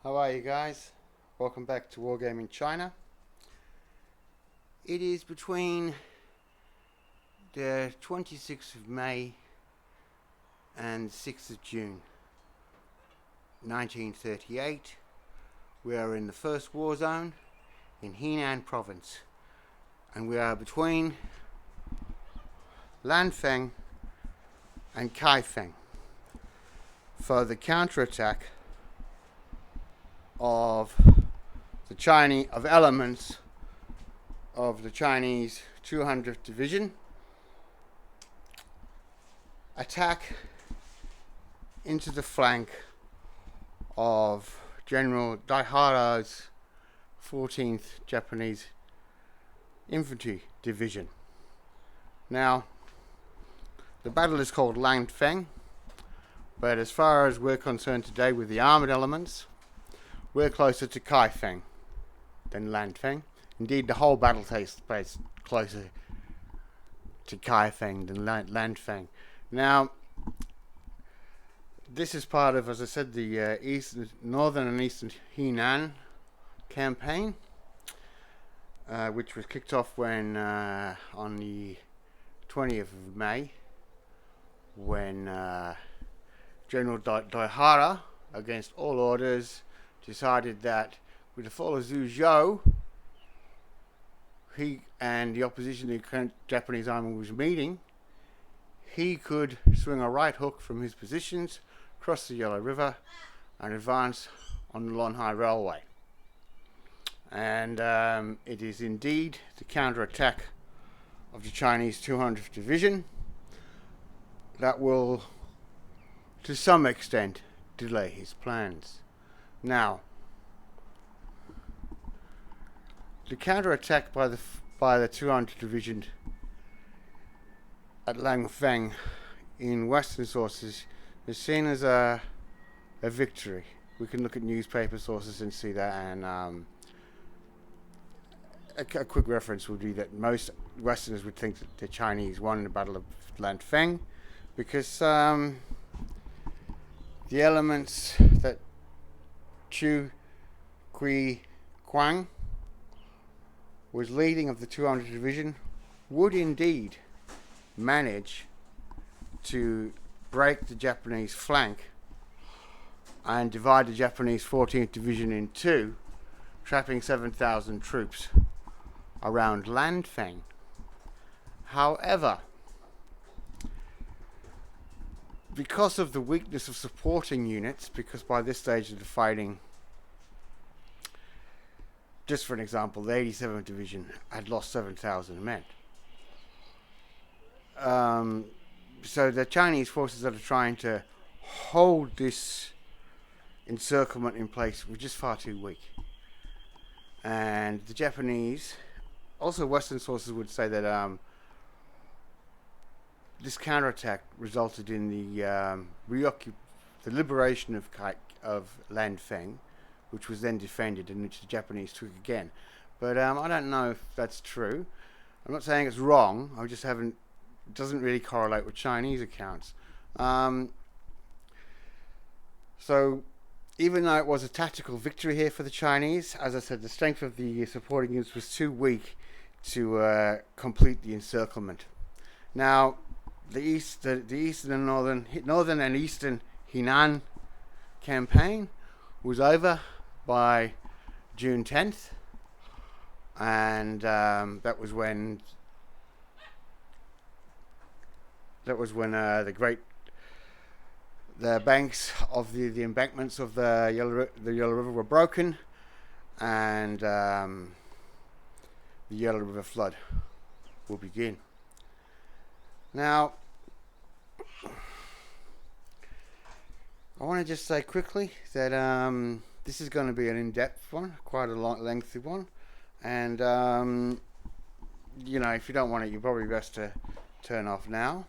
How are you guys? Welcome back to Wargaming China. It is between the 26th of May and 6th of June 1938. We are in the first war zone in Henan province, and we are between Lanfeng and Kaifeng for the counterattack of elements of the Chinese 200th Division attack into the flank of General Daihara's 14th Japanese Infantry Division. Now, the battle is called Lanfeng, but as far as we're concerned today with the armoured elements, we're closer to Kaifeng than Lanfeng. Indeed, the whole battle takes place closer to Kaifeng than Lanfeng. Now, this is part of, as I said, the northern and eastern Henan campaign, which was kicked off when on the 20th of May, when General Daihara, against all orders, decided that with the fall of Zhuzhou, he and the opposition the Japanese army was meeting, he could swing a right hook from his positions, cross the Yellow River, and advance on the Longhai Railway. And it is indeed the counterattack of the Chinese 200th Division that will, to some extent, delay his plans. Now, the counterattack by the 200th Division at Lanfeng in Western sources is seen as a victory. We can look at newspaper sources and see that, and a quick reference would be that most Westerners would think that the Chinese won the Battle of Lanfeng because the elements that Qiu Quingquan was leading of the 200th Division would indeed manage to break the Japanese flank and divide the Japanese 14th Division in two, trapping 7,000 troops around Lanfeng. However, because of the weakness of supporting units, because by this stage of the fighting, just for an example, the 87th Division had lost 7,000 men. So the Chinese forces that are trying to hold this encirclement in place were just far too weak. And the Japanese, also Western sources would say that this counterattack resulted in the liberation of Lanfeng, which was then defended and which the Japanese took again. But I don't know if that's true. I'm not saying it's wrong. I just haven't. It doesn't really correlate with Chinese accounts. So even though it was a tactical victory here for the Chinese, as I said, the strength of the supporting units was too weak to complete the encirclement. Now, the eastern and northern and eastern Henan campaign was over by June 10th, and that was when the banks of the embankments of the Yellow River were broken, and the Yellow River flood will begin. Now, I want to just say quickly that this is going to be an in-depth one, quite a lengthy one, and if you don't want it, you're probably best to turn off now.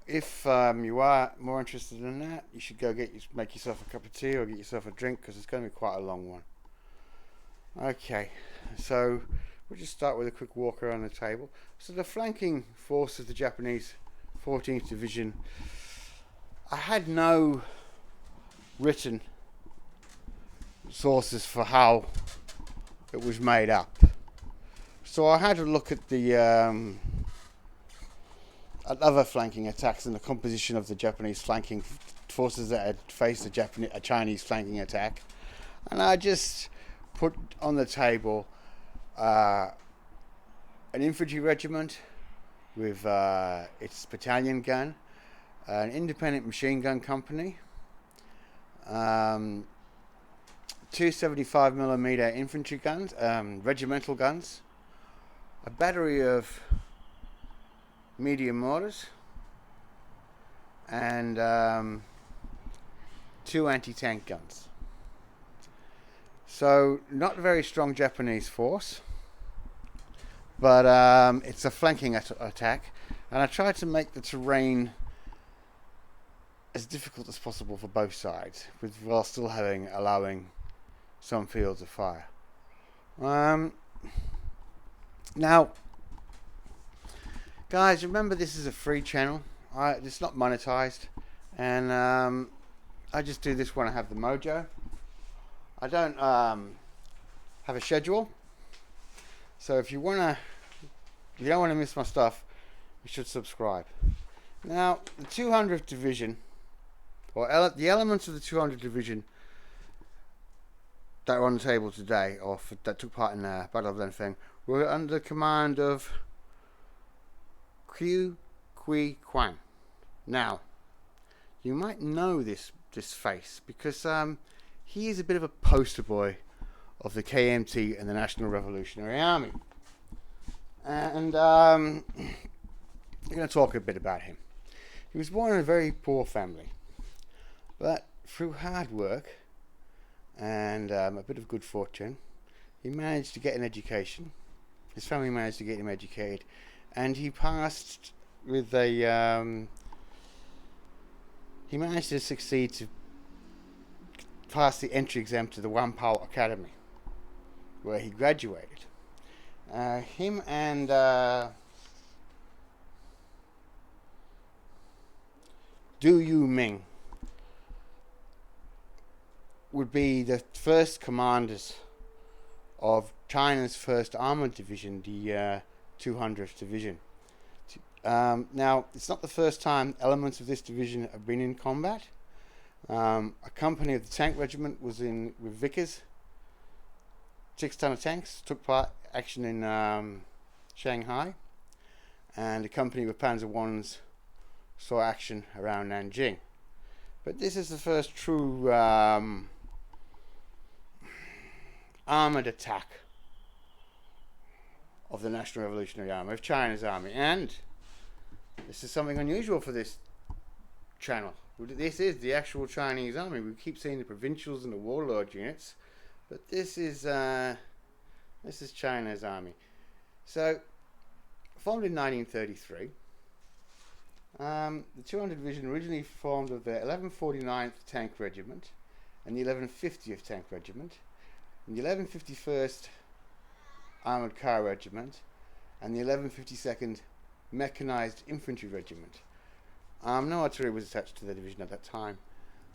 If you are more interested in that, you should go make yourself a cup of tea or get yourself a drink, because it's going to be quite a long one. Okay, so we'll just start with a quick walk around the table. So the flanking force of the Japanese 14th Division, I had no written sources for how it was made up. So I had to look at the at other flanking attacks and the composition of the Japanese flanking forces that had faced a Chinese flanking attack, and I just put on the table an infantry regiment with its battalion gun, an independent machine gun company, 2 75mm infantry guns, regimental guns, a battery of medium mortars, and 2 anti-tank guns. So not a very strong Japanese force, but it's a flanking attack, and I tried to make the terrain as difficult as possible for both sides, while still allowing some fields of fire. Now, guys, remember this is a free channel. It's not monetized, and I just do this when I have the mojo. I don't have a schedule, so if you don't want to miss my stuff, you should subscribe. Now, the 200th Division, or the elements of the 200th Division that are on the table today, or that took part in the Battle of Lanfeng, were under the command of Qiu Quingquan. Now, you might know this face because he is a bit of a poster boy of the KMT and the National Revolutionary Army, and I'm going to talk a bit about him. He was born in a very poor family, but through hard work and a bit of good fortune, he managed to get an education. His family managed to get him educated, and he passed with a he managed to succeed to pass the entry exam to the Wanpao Academy, where he graduated. Him and Du Yuming would be the first commanders of China's first Armoured Division, the 200th Division. Now, it's not the first time elements of this division have been in combat. A company of the tank regiment was in with Vickers, 6-ton of tanks, took part action in Shanghai, and a company with Panzer Is saw action around Nanjing. But this is the first true armoured attack of the National Revolutionary Army, of China's army, and this is something unusual for this channel. This is the actual Chinese army. We keep seeing the provincials and the warlord units, but this is China's army. So, formed in 1933, the 200th Division originally formed of the 1149th Tank Regiment and the 1150th Tank Regiment, and the 1151st Armoured Car Regiment, and the 1152nd Mechanized Infantry Regiment. No artillery was attached to the division at that time.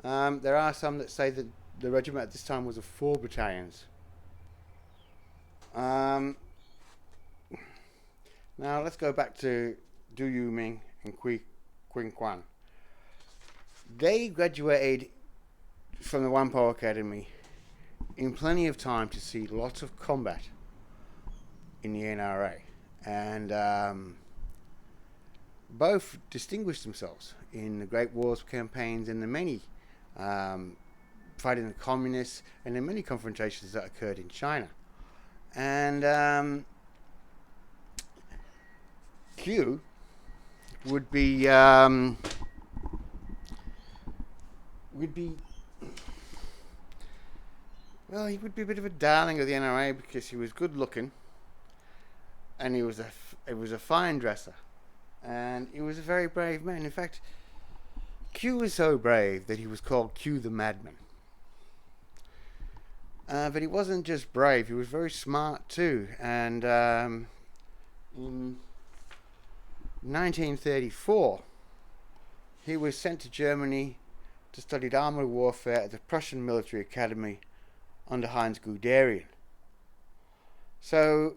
There are some that say that the regiment at this time was of 4 battalions. Now let's go back to Du Yuming and Qiu Quingquan. They graduated from the Wanpao Academy in plenty of time to see lots of combat in the NRA, and both distinguished themselves in the Great Wars campaigns and the many fighting the communists and the many confrontations that occurred in China. And Qiu would be well, he would be a bit of a darling of the NRA because he was good looking, and he was a fine dresser, and he was a very brave man. In fact, Qiu was so brave that he was called Qiu the Madman. But he wasn't just brave, he was very smart too. And in 1934, he was sent to Germany to study armoured warfare at the Prussian Military Academy under Heinz Guderian. So,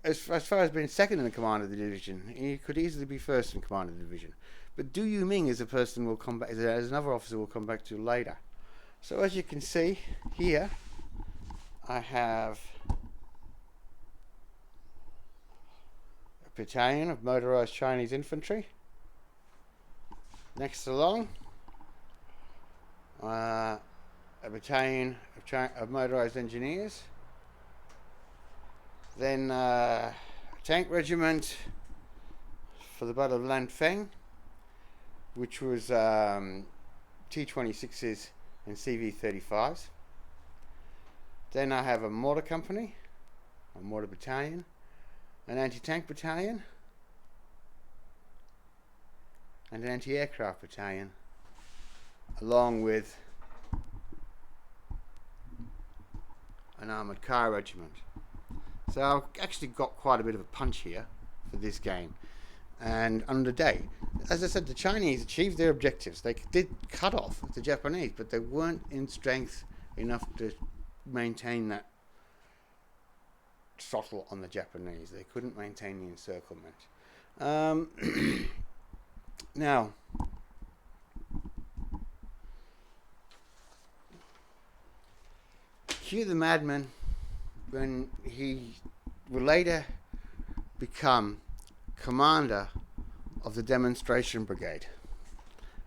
as far as being second in the command of the division, he could easily be first in command of the division. But Du Yuming is a person we'll come back, as another officer we'll come back to later. So as you can see here, I have a battalion of motorized Chinese infantry. Next along, a battalion of motorized engineers. Then a tank regiment for the Battle of Lanfeng, which was T-26s and CV-35s. Then I have a mortar company, a mortar battalion, an anti-tank battalion, and an anti-aircraft battalion, along with an armoured car regiment. So I've actually got quite a bit of a punch here for this game. And on the day, as I said, the Chinese achieved their objectives. They did cut off the Japanese, but they weren't in strength enough to maintain that throttle on the Japanese. They couldn't maintain the encirclement. Now, Qiu the Madman, when he will later become commander of the demonstration brigade,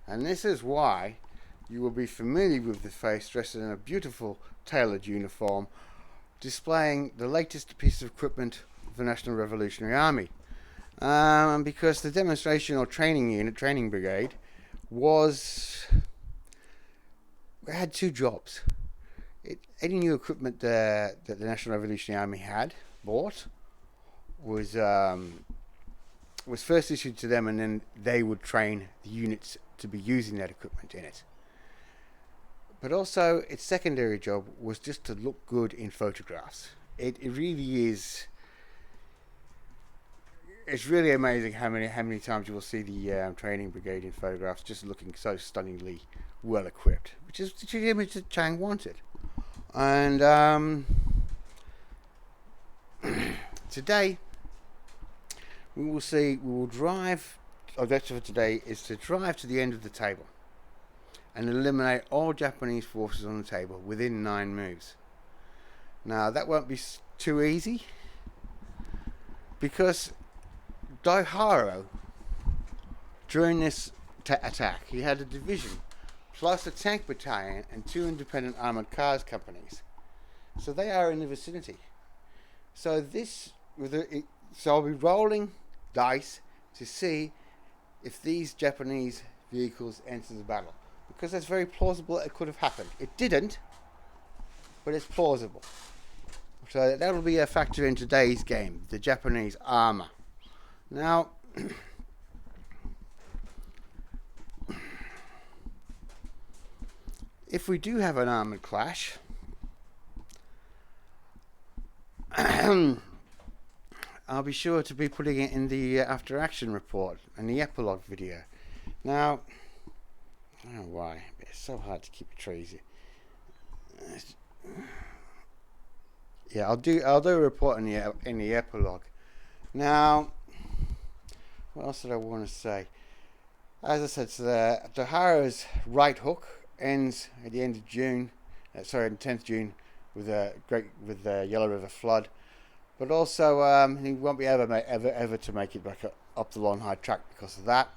and this is why you will be familiar with the face dressed in a beautiful tailored uniform, displaying the latest piece of equipment of the National Revolutionary Army. Because the demonstration or training brigade had two jobs. Any new equipment that the National Revolutionary Army had bought was first issued to them, and then they would train the units to be using that equipment in it. But also, its secondary job was just to look good in photographs. It really is. It's really amazing how many times you will see the training brigade in photographs just looking so stunningly well equipped, which is the image that Chang wanted. And today we will drive. Our objective for today is to drive to the end of the table and eliminate all Japanese forces on the table within 9 moves. Now that won't be too easy, because Daiharo, during this attack, he had a division plus a tank battalion and 2 independent armoured cars companies. So they are in the vicinity. So I'll be rolling dice to see if these Japanese vehicles enter the battle, because it's very plausible it could have happened. It didn't, but it's plausible. So that'll be a factor in today's game, the Japanese armour. Now, if we do have an armoured clash, I'll be sure to be putting it in the after action report and the epilogue video. Now, I don't know why, but it's so hard to keep it crazy. Yeah, I'll do a report in the epilogue. Now, what else did I want to say? As I said, so the Hara's right hook ends at the end of June. On 10th June with the Yellow River flood. But also, he won't be ever to make it back up the Lanhai track because of that.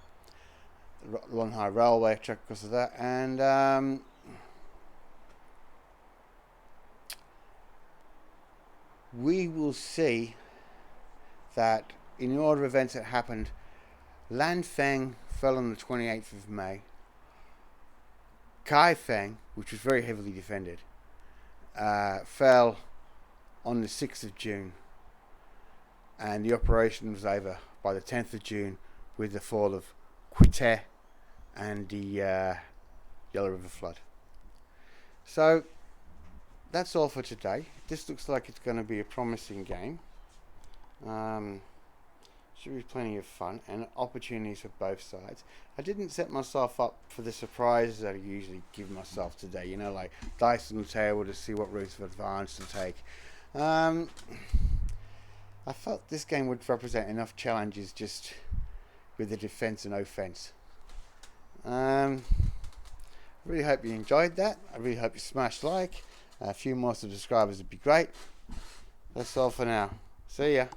The Lanhai railway track because of that, and we will see that in the order of events that happened, Lanfeng fell on the 28th of May. Kaifeng, which was very heavily defended, fell on the 6th of June, and the operation was over by the 10th of June with the fall of Quite and the Yellow River flood. So that's all for today. This looks like it's going to be a promising game. Should be plenty of fun and opportunities for both sides. I didn't set myself up for the surprises that I usually give myself today, you know, like dice on the table to see what routes of advance to take. I felt this game would represent enough challenges just with the defense and offense. I really hope you enjoyed that. I really hope you smashed like. A few more subscribers would be great. That's all for now. See ya.